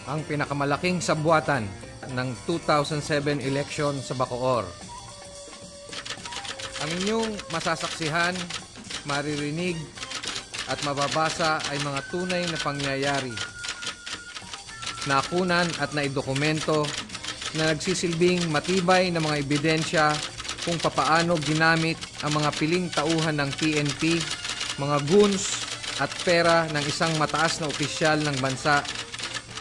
ang pinakamalaking sabwatan ng 2007 election sa Bacoor. Ang inyong masasaksihan, maririnig at mababasa ay mga tunay na pangyayari, nakunan at naidokumento na nagsisilbing matibay na mga ebidensya kung papaano ginamit ang mga piling tauhan ng PNP, mga goons at pera ng isang mataas na opisyal ng bansa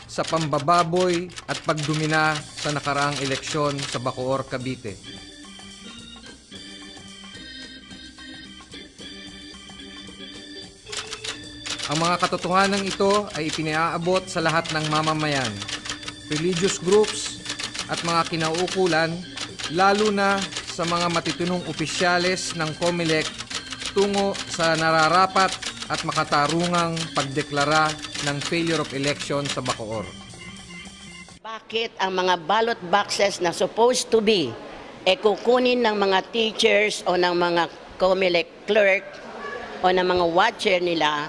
sa pambababoy at pagdumina sa nakaraang eleksyon sa Bacoor, Cavite. Ang mga katotohanan ito ay ipinaabot sa lahat ng mamamayan, religious groups at mga kinauukulan, lalo na sa mga matitinong opisyales ng COMELEC tungo sa nararapat at makatarungang pagdeklara ng failure of election sa Bacoor. Bakit ang mga ballot boxes na supposed to be kukunin ng mga teachers o ng mga COMELEC clerk o ng mga watcher nila,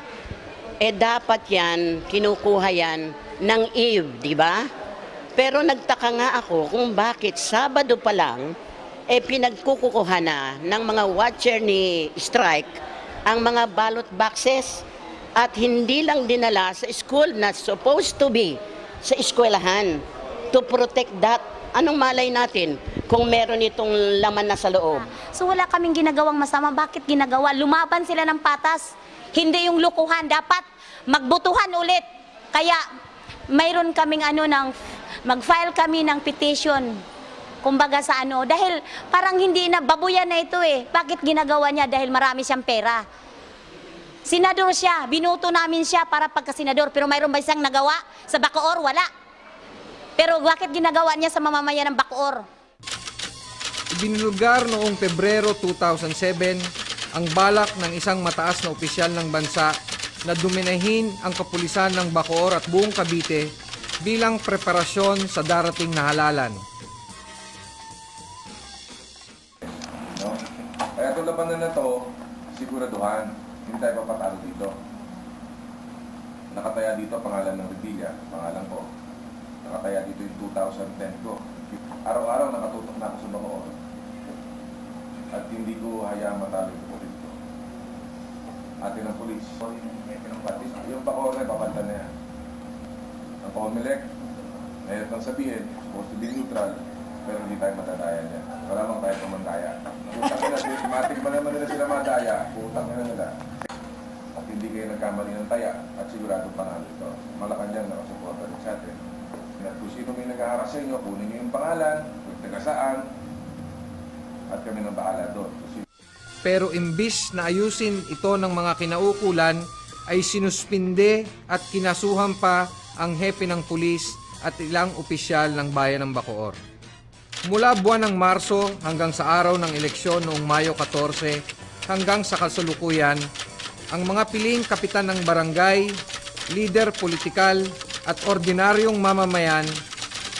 dapat yan, kinukuha yan ng eve, di ba? Pero nagtaka nga ako kung bakit Sabado pa lang, pinagkukuha na ng mga watcher ni Strike ang mga ballot boxes at hindi lang dinala sa school na supposed to be sa eskwelahan to protect that. Anong malay natin kung meron itong laman na sa loob? So wala kaming ginagawang masama. Bakit ginagawa? Lumaban sila ng patas. Hindi yung lukuhan. Dapat magbutuhan ulit. Kaya mayroon kaming mag-file kami ng petition. Kumbaga sa dahil parang hindi na babuyan na ito eh. Bakit ginagawa niya? Dahil marami siyang pera. Senador siya, binuto namin siya para pagka-senador. Pero mayroon ba siyang nagawa? Sa Bacoor, wala. Pero bakit ginagawa niya sa mamamayan ng Bacoor? Ibinulgar noong Pebrero 2007 ang balak ng isang mataas na opisyal ng bansa na dominahin ang kapulisan ng Bacoor at buong Cavite bilang preparasyon sa darating na halalan. No? Kaya itong labanan na ito, siguraduhan, hindi tayo papatalo dito. Nakataya dito pangalan ng Revilla, pangalan ko. Nakataya dito yung 2010 ko. Araw-araw nakatutok na ako sa Bacoor. At hindi ko hayaan matalo ito dito. Atin ang polis. Yung Bacoor na papanta na yan. Ang COMELEC, ngayon nang sabihin, supposed to be neutral, pero hindi tayo matadaya niya. Wala mang tayo pamandaya. Putang nila, matik ba naman nila sila madaya, putang nila. At hindi kayo nagkamali ng taya, at sigurado panalo ito. Malacanang nakasuporta rin sa atin. At kung sino may nag-aaras sa inyo, kunin niyo yung pangalan, kung taga saan, at kami nang bahala doon. Pero imbis na ayusin ito ng mga kinaukulan, ay sinuspinde at kinasuhan pa ang hepe ng pulis at ilang opisyal ng bayan ng Bacoor. Mula buwan ng Marso hanggang sa araw ng eleksyon noong Mayo 14 hanggang sa kasalukuyan, ang mga piling kapitan ng barangay, lider politikal at ordinaryong mamamayan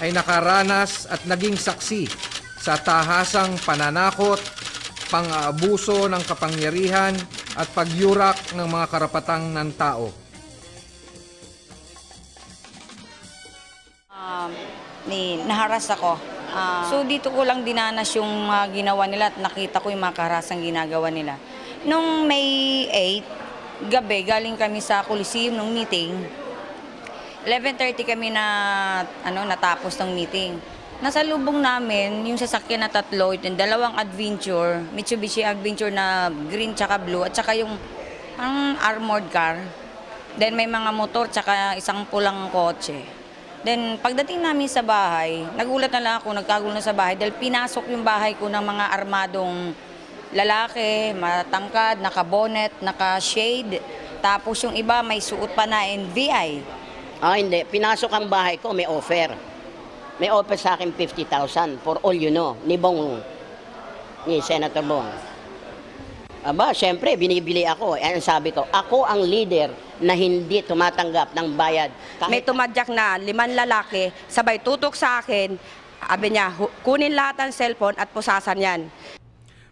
ay nakaranas at naging saksi sa tahasang pananakot, pang-aabuso ng kapangyarihan at pagyurak ng mga karapatang ng tao. Naharas ako. So dito ko lang dinanas yung mga ginawa nila at nakita ko yung mga karasang ginagawa nila. Nung May 8, gabi, galing kami sa Coliseum ng meeting. 11:30 kami natapos ng meeting. Nasa lubong namin, yung sasakyan na tatlo, yung dalawang Adventure, Mitsubishi Adventure na green tsaka blue, at tsaka yung armored car. Then may mga motor tsaka isang pulang kotse. Then pagdating namin sa bahay, nagulat na lang ako, nagkagulo na sa bahay dahil pinasok yung bahay ko ng mga armadong lalaki, matangkad, naka-bonnet, naka-shade. Tapos yung iba may suot pa na NVI. Hindi. Pinasok ang bahay ko, may offer. May offer sa akin 50,000 for all you know, ni Senator Bong. Aba, syempre, binibili ako. Ang sabi ko, ako ang leader na hindi tumatanggap ng bayad. May tumadyak na 5 lalaki, sabay tutok sa akin. Sabi niya, kunin lahat ng cellphone at pusasan yan.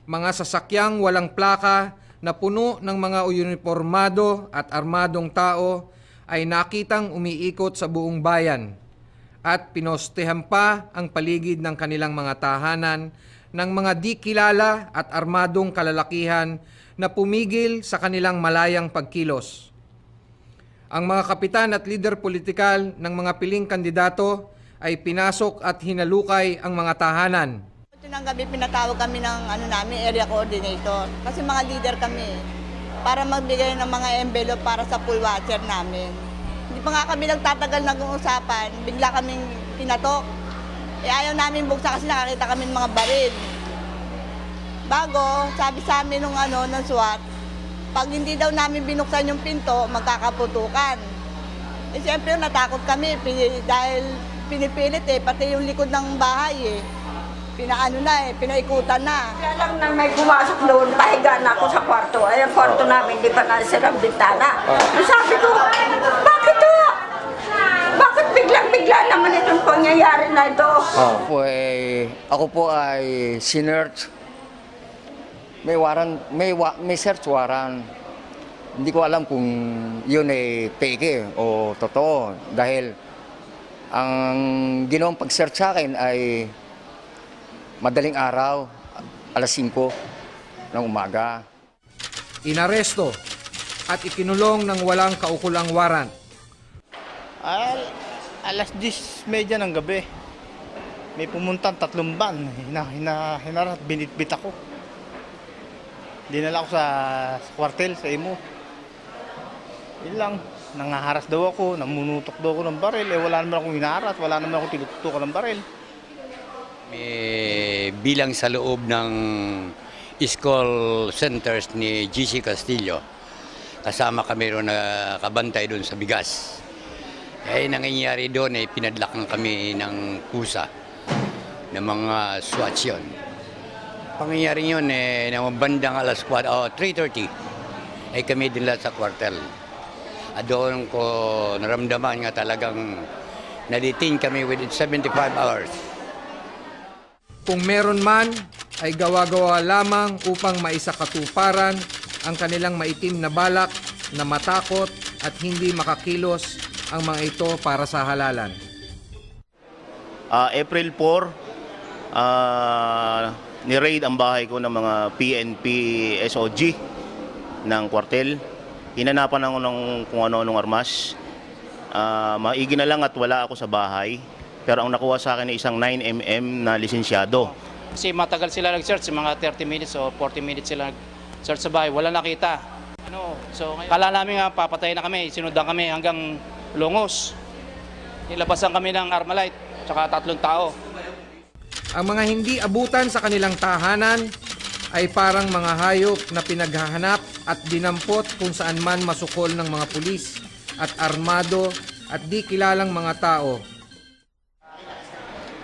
Mga sasakyang walang plaka na puno ng mga uniformado at armadong tao ay nakitang umiikot sa buong bayan. at pinostehan pa ang paligid ng kanilang mga tahanan ng mga di kilala at armadong kalalakihan na pumigil sa kanilang malayang pagkilos. Ang mga kapitan at leader politikal ng mga piling kandidato ay pinasok at hinalukay ang mga tahanan. Ng gabi pinatawag kami ng area coordinator kasi mga leader kami para magbigay ng mga envelope para sa pool watcher namin. Hindi pa nga kami nagtatagal nag-uusapan, bigla kaming pinatok. Ayaw namin buksan kasi nakakita kami ng mga baril. Bago, sabi sa amin ng SWAT, pag hindi daw namin binuksan yung pinto, magkakaputukan. Siyempre natakot kami dahil pinipilit pati yung likod ng bahay pinaikutan na. Kaya lang na may pumasok doon, pahiga na ako sa kwarto. Ay, ang kwarto namin, di pa nasirang bintana. Sabi ko, bakit to? Bakit biglang-bigla naman itong pangyayari na ito? Ako po ay sinearch. May warrant, may search warrant. Hindi ko alam kung yun ay fake o totoo. Dahil ang ginawang pag-search sa akin ay madaling araw, alas 5 ng umaga. Inaresto at ikinulong ng walang kaukulang warrant. Alas 10:30 ng gabi. May pumuntang 3 van. Hinarat, binitbit ako. Dinala ako sa kwartel, sa IMO. Yun lang, nangaharas daw ako, namunutok daw ako ng baril. Wala naman akong hinaharas, wala naman akong tinututukan ng baril. Bilang sa loob ng school centers ni GC Castillo, kasama kami ron na kabantay doon sa bigas. Kaya nangyayari doon ay pinadlakan kami ng pusa ng mga SWAT yun. Pangyayari yun ng bandang alas 3:30 ay kami din lahat sa kwartel. At doon ko naramdaman nga talagang na-detain kami within 75 hours. Kung meron man, ay gawa-gawa lamang upang maisakatuparan ang kanilang maitim na balak na matakot at hindi makakilos ang mga ito para sa halalan. April 4, ni-raid ang bahay ko ng mga PNP SOG ng kwartel. Hinanapan ako ng kung ano-anong armas. Maigi na lang at wala ako sa bahay. Pero ang nakuha sa akin ay isang 9mm na lisensyado. Kasi matagal sila nag-search, mga 30 minutes o 40 minutes sila nag-search sa bahay, wala nakita. So, kala namin nga papatayin na kami, sinundan kami hanggang Lungos. Nilabasan kami ng Armalite, tsaka 3 tao. Ang mga hindi abutan sa kanilang tahanan ay parang mga hayop na pinaghahanap at dinampot kung saan man masukol ng mga pulis at armado at di kilalang mga tao.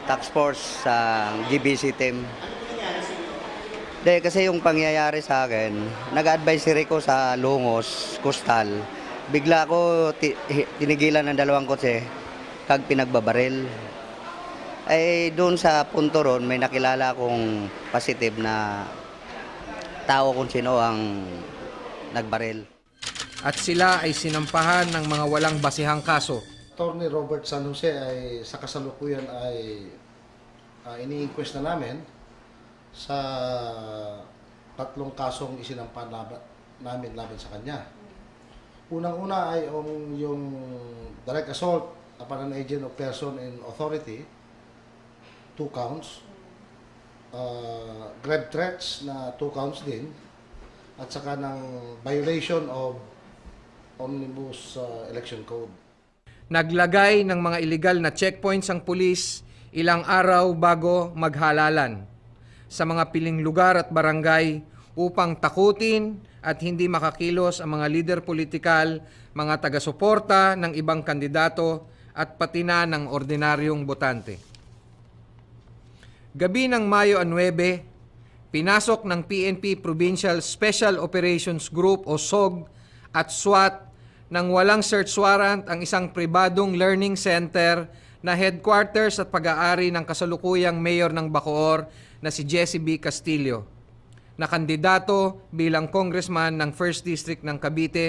Task Force sa GBC team. Kasi yung pangyayari sa akin, nag-advisory ko sa Lungos, Coastal. Bigla ko tinigilan ng 2 kotse kag pinagbabaril. Ay doon sa punto ron, may nakilala akong positive na tao kung sino ang nagbaril. At sila ay sinampahan ng mga walang basihang kaso. Attorney Robert San Jose ay sa kasalukuyan ay ini-inquest na namin sa 3 kasong isinampa namin laban sa kanya. Unang-una ay yung direct assault upon an agent of person in authority, 2 counts. Grave threats na 2 counts din. At saka ng violation of Omnibus Election Code. Naglagay ng mga illegal na checkpoints ang pulis ilang araw bago maghalalan sa mga piling lugar at barangay upang takutin at hindi makakilos ang mga lider politikal, mga taga-suporta ng ibang kandidato at pati na ng ordinaryong botante. Gabi ng Mayo 9, pinasok ng PNP Provincial Special Operations Group o SOG at SWAT nang walang search warrant ang isang pribadong learning center na headquarters at pag-aari ng kasalukuyang mayor ng Bacoor na si Jesse B. Castillo, na kandidato bilang congressman ng 1st District ng Cavite